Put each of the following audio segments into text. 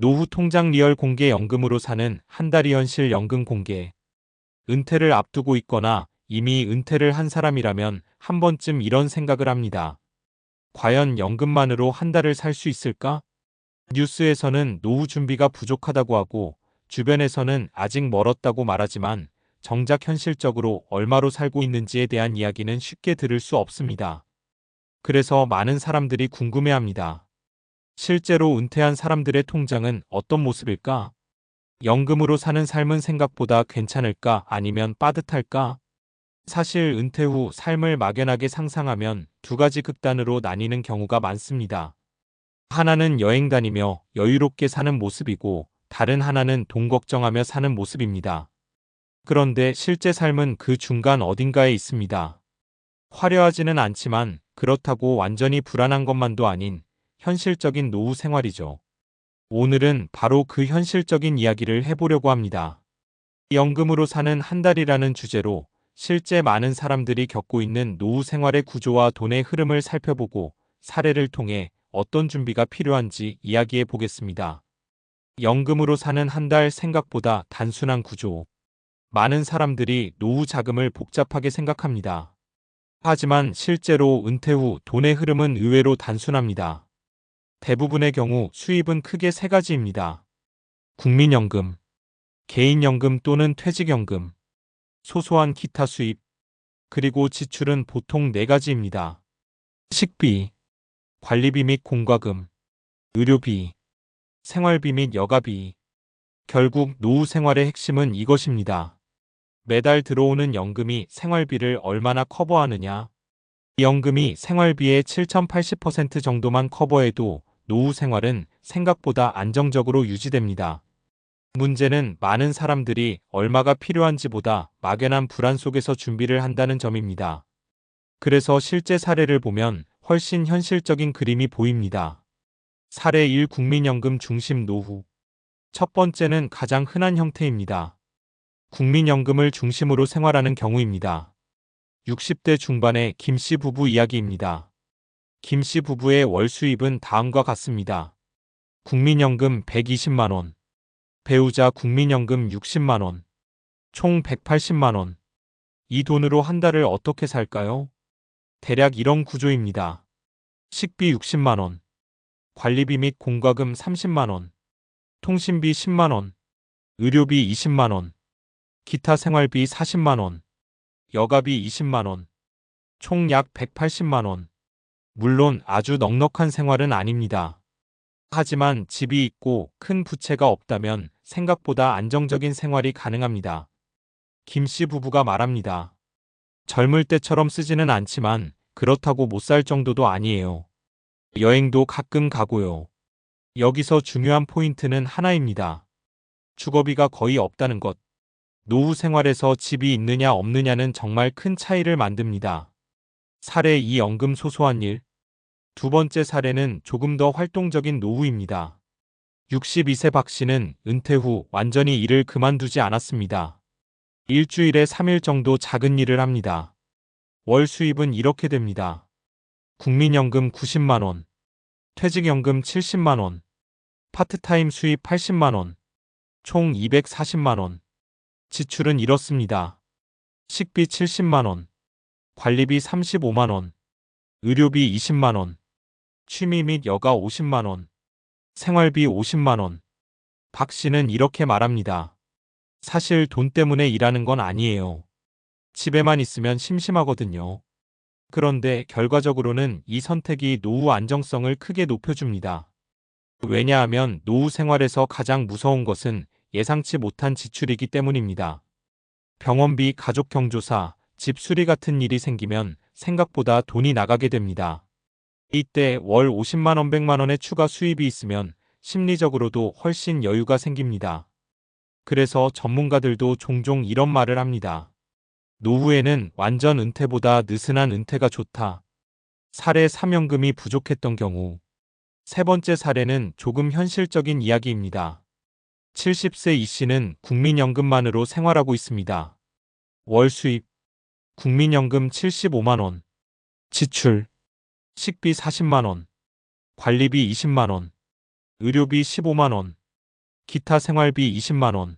노후 통장 리얼 공개 연금으로 사는 한 달이 현실 연금 공개. 은퇴를 앞두고 있거나 이미 은퇴를 한 사람이라면 한 번쯤 이런 생각을 합니다. 과연 연금만으로 한 달을 살 수 있을까? 뉴스에서는 노후 준비가 부족하다고 하고 주변에서는 아직 멀었다고 말하지만 정작 현실적으로 얼마로 살고 있는지에 대한 이야기는 쉽게 들을 수 없습니다. 그래서 많은 사람들이 궁금해합니다. 실제로 은퇴한 사람들의 통장은 어떤 모습일까? 연금으로 사는 삶은 생각보다 괜찮을까 아니면 빠듯할까? 사실 은퇴 후 삶을 막연하게 상상하면 두 가지 극단으로 나뉘는 경우가 많습니다. 하나는 여행 다니며 여유롭게 사는 모습이고 다른 하나는 돈 걱정하며 사는 모습입니다. 그런데 실제 삶은 그 중간 어딘가에 있습니다. 화려하지는 않지만 그렇다고 완전히 불안한 것만도 아닌 현실적인 노후 생활이죠. 오늘은 바로 그 현실적인 이야기를 해보려고 합니다. 연금으로 사는 한 달이라는 주제로 실제 많은 사람들이 겪고 있는 노후 생활의 구조와 돈의 흐름을 살펴보고 사례를 통해 어떤 준비가 필요한지 이야기해 보겠습니다. 연금으로 사는 한 달 생각보다 단순한 구조. 많은 사람들이 노후 자금을 복잡하게 생각합니다. 하지만 실제로 은퇴 후 돈의 흐름은 의외로 단순합니다. 대부분의 경우 수입은 크게 세 가지입니다. 국민연금, 개인연금 또는 퇴직연금, 소소한 기타 수입, 그리고 지출은 보통 네 가지입니다. 식비, 관리비 및 공과금, 의료비, 생활비 및 여가비. 결국 노후 생활의 핵심은 이것입니다. 매달 들어오는 연금이 생활비를 얼마나 커버하느냐. 이 연금이 생활비의 7,080% 정도만 커버해도 노후 생활은 생각보다 안정적으로 유지됩니다. 문제는 많은 사람들이 얼마가 필요한지보다 막연한 불안 속에서 준비를 한다는 점입니다. 그래서 실제 사례를 보면 훨씬 현실적인 그림이 보입니다. 사례 1 국민연금 중심 노후. 첫 번째는 가장 흔한 형태입니다. 국민연금을 중심으로 생활하는 경우입니다. 60대 중반의 김씨 부부 이야기입니다. 김씨 부부의 월 수입은 다음과 같습니다. 국민연금 120만원, 배우자 국민연금 60만원, 총 180만원. 이 돈으로 한 달을 어떻게 살까요? 대략 이런 구조입니다. 식비 60만원, 관리비 및 공과금 30만원, 통신비 10만원, 의료비 20만원, 기타 생활비 40만원, 여가비 20만원, 총 약 180만원. 물론 아주 넉넉한 생활은 아닙니다. 하지만 집이 있고 큰 부채가 없다면 생각보다 안정적인 생활이 가능합니다. 김씨 부부가 말합니다. 젊을 때처럼 쓰지는 않지만 그렇다고 못 살 정도도 아니에요. 여행도 가끔 가고요. 여기서 중요한 포인트는 하나입니다. 주거비가 거의 없다는 것. 노후 생활에서 집이 있느냐 없느냐는 정말 큰 차이를 만듭니다. 사례 2 연금 소소한 일. 두 번째 사례는 조금 더 활동적인 노후입니다. 62세 박 씨는 은퇴 후 완전히 일을 그만두지 않았습니다. 일주일에 3일 정도 작은 일을 합니다. 월 수입은 이렇게 됩니다. 국민연금 90만원, 퇴직연금 70만원, 파트타임 수입 80만원, 총 240만원. 지출은 이렇습니다. 식비 70만원, 관리비 35만원, 의료비 20만원, 취미 및 여가 50만원, 생활비 50만원. 박 씨는 이렇게 말합니다. 사실 돈 때문에 일하는 건 아니에요. 집에만 있으면 심심하거든요. 그런데 결과적으로는 이 선택이 노후 안정성을 크게 높여줍니다. 왜냐하면 노후 생활에서 가장 무서운 것은 예상치 못한 지출이기 때문입니다. 병원비, 가족 경조사, 집 수리 같은 일이 생기면 생각보다 돈이 나가게 됩니다. 이때 월 50만원, 100만원의 추가 수입이 있으면 심리적으로도 훨씬 여유가 생깁니다. 그래서 전문가들도 종종 이런 말을 합니다. 노후에는 완전 은퇴보다 느슨한 은퇴가 좋다. 사례 3 연금이 부족했던 경우. 세 번째 사례는 조금 현실적인 이야기입니다. 70세 이 씨는 국민연금만으로 생활하고 있습니다. 월 수입, 국민연금 75만원, 지출, 식비 40만원, 관리비 20만원, 의료비 15만원, 기타 생활비 20만 원.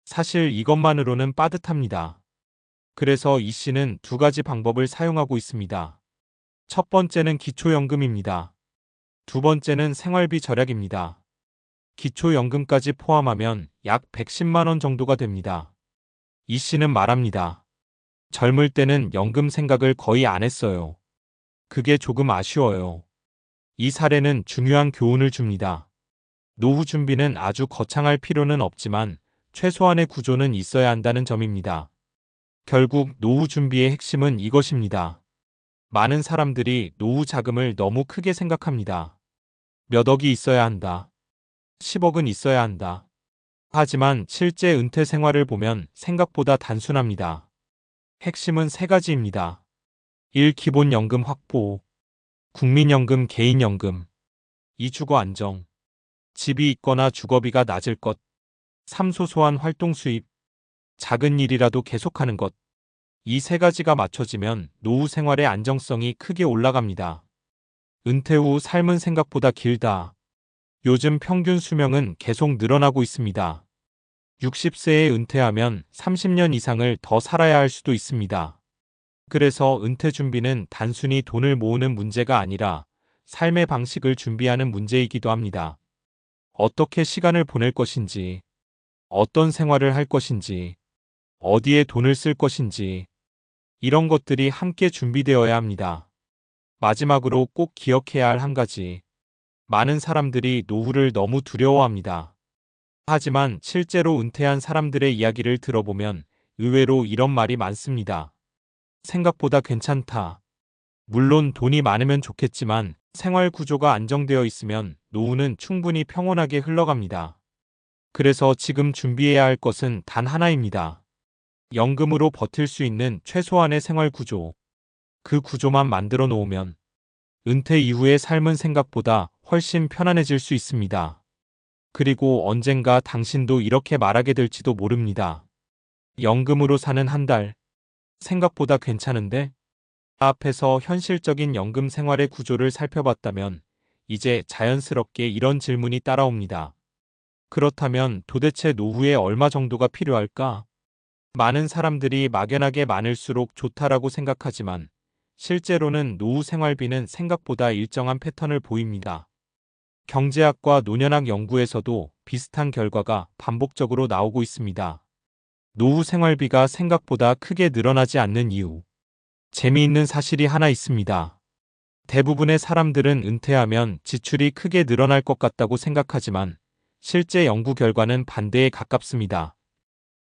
사실 이것만으로는 빠듯합니다. 그래서 이 씨는 두 가지 방법을 사용하고 있습니다. 첫 번째는 기초연금입니다. 두 번째는 생활비 절약입니다. 기초연금까지 포함하면 약 110만 원 정도가 됩니다. 이 씨는 말합니다. 젊을 때는 연금 생각을 거의 안 했어요. 그게 조금 아쉬워요. 이 사례는 중요한 교훈을 줍니다. 노후 준비는 아주 거창할 필요는 없지만 최소한의 구조는 있어야 한다는 점입니다. 결국 노후 준비의 핵심은 이것입니다. 많은 사람들이 노후 자금을 너무 크게 생각합니다. 몇 억이 있어야 한다. 10억은 있어야 한다. 하지만 실제 은퇴 생활을 보면 생각보다 단순합니다. 핵심은 세 가지입니다. 1. 기본연금 확보. 국민연금, 개인연금. 2. 주거 안정. 집이 있거나 주거비가 낮을 것. 3. 소소한 활동 수입. 작은 일이라도 계속하는 것. 이 세 가지가 맞춰지면 노후 생활의 안정성이 크게 올라갑니다. 은퇴 후 삶은 생각보다 길다. 요즘 평균 수명은 계속 늘어나고 있습니다. 60세에 은퇴하면 30년 이상을 더 살아야 할 수도 있습니다. 그래서 은퇴 준비는 단순히 돈을 모으는 문제가 아니라 삶의 방식을 준비하는 문제이기도 합니다. 어떻게 시간을 보낼 것인지, 어떤 생활을 할 것인지, 어디에 돈을 쓸 것인지, 이런 것들이 함께 준비되어야 합니다. 마지막으로 꼭 기억해야 할 한 가지. 많은 사람들이 노후를 너무 두려워합니다. 하지만 실제로 은퇴한 사람들의 이야기를 들어보면 의외로 이런 말이 많습니다. 생각보다 괜찮다. 물론 돈이 많으면 좋겠지만 생활 구조가 안정되어 있으면 노후는 충분히 평온하게 흘러갑니다. 그래서 지금 준비해야 할 것은 단 하나입니다. 연금으로 버틸 수 있는 최소한의 생활 구조. 그 구조만 만들어 놓으면 은퇴 이후의 삶은 생각보다 훨씬 편안해질 수 있습니다. 그리고 언젠가 당신도 이렇게 말하게 될지도 모릅니다. 연금으로 사는 한 달. 생각보다 괜찮은데? 앞에서 현실적인 연금 생활의 구조를 살펴봤다면 이제 자연스럽게 이런 질문이 따라옵니다. 그렇다면 도대체 노후에 얼마 정도가 필요할까? 많은 사람들이 막연하게 많을수록 좋다라고 생각하지만 실제로는 노후 생활비는 생각보다 일정한 패턴을 보입니다. 경제학과 노년학 연구에서도 비슷한 결과가 반복적으로 나오고 있습니다. 노후 생활비가 생각보다 크게 늘어나지 않는 이유. 재미있는 사실이 하나 있습니다. 대부분의 사람들은 은퇴하면 지출이 크게 늘어날 것 같다고 생각하지만 실제 연구 결과는 반대에 가깝습니다.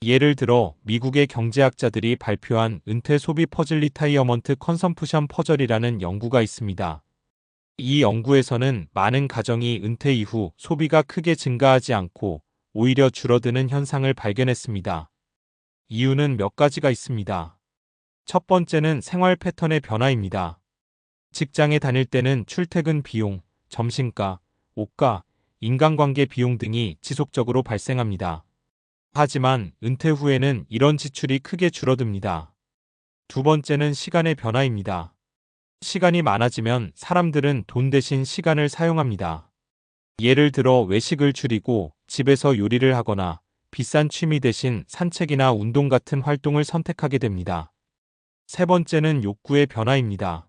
예를 들어 미국의 경제학자들이 발표한 은퇴 소비 퍼즐 리타이어먼트 컨섬프션 퍼즐이라는 연구가 있습니다. 이 연구에서는 많은 가정이 은퇴 이후 소비가 크게 증가하지 않고 오히려 줄어드는 현상을 발견했습니다. 이유는 몇 가지가 있습니다. 첫 번째는 생활 패턴의 변화입니다. 직장에 다닐 때는 출퇴근 비용, 점심가, 옷가, 인간관계 비용 등이 지속적으로 발생합니다. 하지만 은퇴 후에는 이런 지출이 크게 줄어듭니다. 두 번째는 시간의 변화입니다. 시간이 많아지면 사람들은 돈 대신 시간을 사용합니다. 예를 들어 외식을 줄이고 집에서 요리를 하거나 비싼 취미 대신 산책이나 운동 같은 활동을 선택하게 됩니다. 세 번째는 욕구의 변화입니다.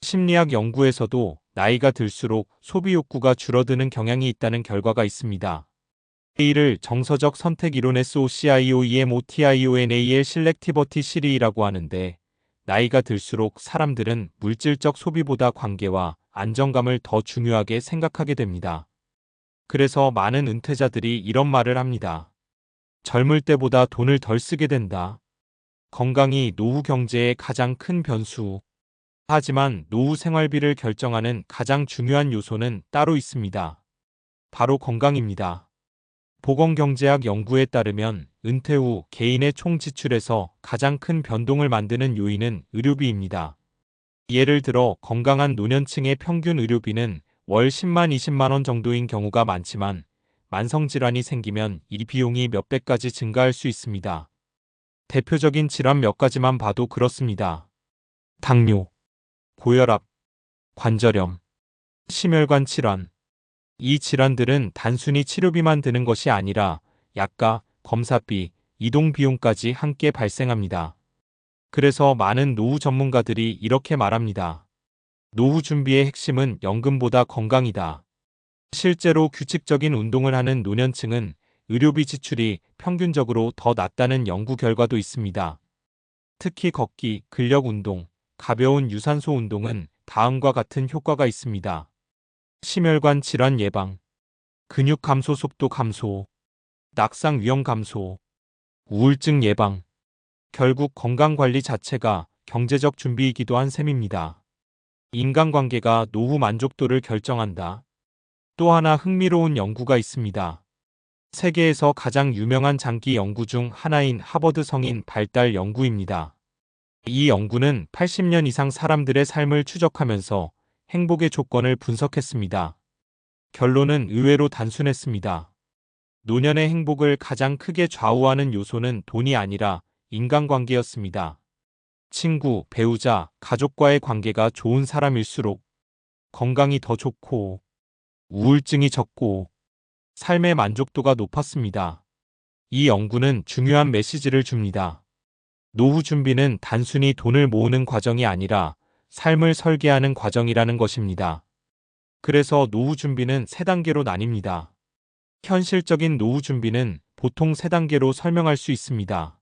심리학 연구에서도 나이가 들수록 소비 욕구가 줄어드는 경향이 있다는 결과가 있습니다. 이를 정서적 선택 이론 SOCIOEMOTIONAL 실렉티버티 시리라고 하는데 나이가 들수록 사람들은 물질적 소비보다 관계와 안정감을 더 중요하게 생각하게 됩니다. 그래서 많은 은퇴자들이 이런 말을 합니다. 젊을 때보다 돈을 덜 쓰게 된다. 건강이 노후 경제의 가장 큰 변수. 하지만 노후 생활비를 결정하는 가장 중요한 요소는 따로 있습니다. 바로 건강입니다. 보건경제학 연구에 따르면 은퇴 후 개인의 총 지출에서 가장 큰 변동을 만드는 요인은 의료비입니다. 예를 들어 건강한 노년층의 평균 의료비는 월 10만 20만 원 정도인 경우가 많지만 만성질환이 생기면 이 비용이 몇 배까지 증가할 수 있습니다. 대표적인 질환 몇 가지만 봐도 그렇습니다. 당뇨, 고혈압, 관절염, 심혈관 질환, 이 질환들은 단순히 치료비만 드는 것이 아니라 약가, 검사비, 이동 비용까지 함께 발생합니다. 그래서 많은 노후 전문가들이 이렇게 말합니다. 노후 준비의 핵심은 연금보다 건강이다. 실제로 규칙적인 운동을 하는 노년층은 의료비 지출이 평균적으로 더 낮다는 연구 결과도 있습니다. 특히 걷기, 근력 운동, 가벼운 유산소 운동은 다음과 같은 효과가 있습니다. 심혈관 질환 예방, 근육 감소 속도 감소, 낙상 위험 감소, 우울증 예방. 결국 건강관리 자체가 경제적 준비이기도 한 셈입니다. 인간관계가 노후 만족도를 결정한다. 또 하나 흥미로운 연구가 있습니다. 세계에서 가장 유명한 장기 연구 중 하나인 하버드 성인 발달 연구입니다. 이 연구는 80년 이상 사람들의 삶을 추적하면서 행복의 조건을 분석했습니다. 결론은 의외로 단순했습니다. 노년의 행복을 가장 크게 좌우하는 요소는 돈이 아니라 인간관계였습니다. 친구, 배우자, 가족과의 관계가 좋은 사람일수록 건강이 더 좋고 우울증이 적고 삶의 만족도가 높았습니다. 이 연구는 중요한 메시지를 줍니다. 노후 준비는 단순히 돈을 모으는 과정이 아니라 삶을 설계하는 과정이라는 것입니다. 그래서 노후 준비는 3단계로 나뉩니다. 현실적인 노후 준비는 보통 3단계로 설명할 수 있습니다.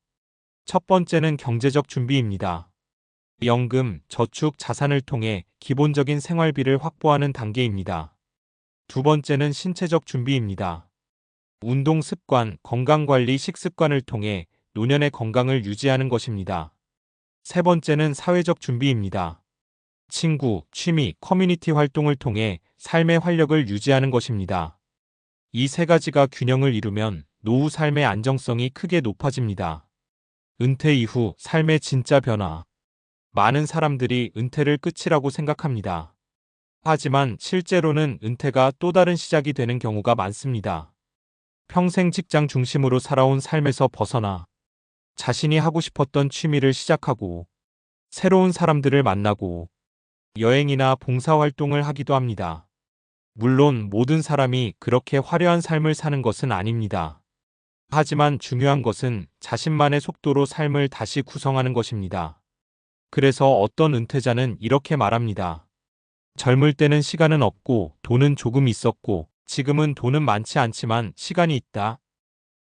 첫 번째는 경제적 준비입니다. 연금, 저축, 자산을 통해 기본적인 생활비를 확보하는 단계입니다. 두 번째는 신체적 준비입니다. 운동 습관, 건강관리, 식습관을 통해 노년의 건강을 유지하는 것입니다. 세 번째는 사회적 준비입니다. 친구, 취미, 커뮤니티 활동을 통해 삶의 활력을 유지하는 것입니다. 이 3가지가 균형을 이루면 노후 삶의 안정성이 크게 높아집니다. 은퇴 이후 삶의 진짜 변화. 많은 사람들이 은퇴를 끝이라고 생각합니다. 하지만 실제로는 은퇴가 또 다른 시작이 되는 경우가 많습니다. 평생 직장 중심으로 살아온 삶에서 벗어나 자신이 하고 싶었던 취미를 시작하고 새로운 사람들을 만나고 여행이나 봉사활동을 하기도 합니다. 물론 모든 사람이 그렇게 화려한 삶을 사는 것은 아닙니다. 하지만 중요한 것은 자신만의 속도로 삶을 다시 구성하는 것입니다. 그래서 어떤 은퇴자는 이렇게 말합니다. 젊을 때는 시간은 없고 돈은 조금 있었고 지금은 돈은 많지 않지만 시간이 있다.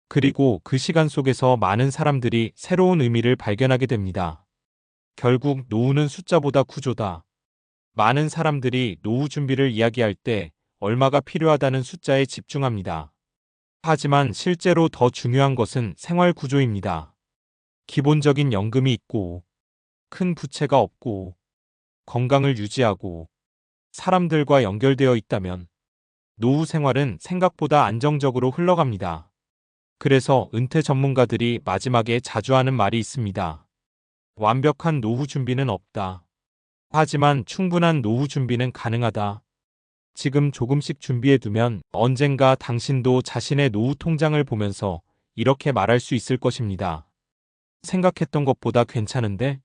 그리고 그 시간 속에서 많은 사람들이 새로운 의미를 발견하게 됩니다. 결국 노후는 숫자보다 구조다. 많은 사람들이 노후 준비를 이야기할 때 얼마가 필요하다는 숫자에 집중합니다. 하지만 실제로 더 중요한 것은 생활 구조입니다. 기본적인 연금이 있고 큰 부채가 없고 건강을 유지하고 사람들과 연결되어 있다면 노후 생활은 생각보다 안정적으로 흘러갑니다. 그래서 은퇴 전문가들이 마지막에 자주 하는 말이 있습니다. 완벽한 노후 준비는 없다. 하지만 충분한 노후 준비는 가능하다. 지금 조금씩 준비해두면 언젠가 당신도 자신의 노후 통장을 보면서 이렇게 말할 수 있을 것입니다. 생각했던 것보다 괜찮은데?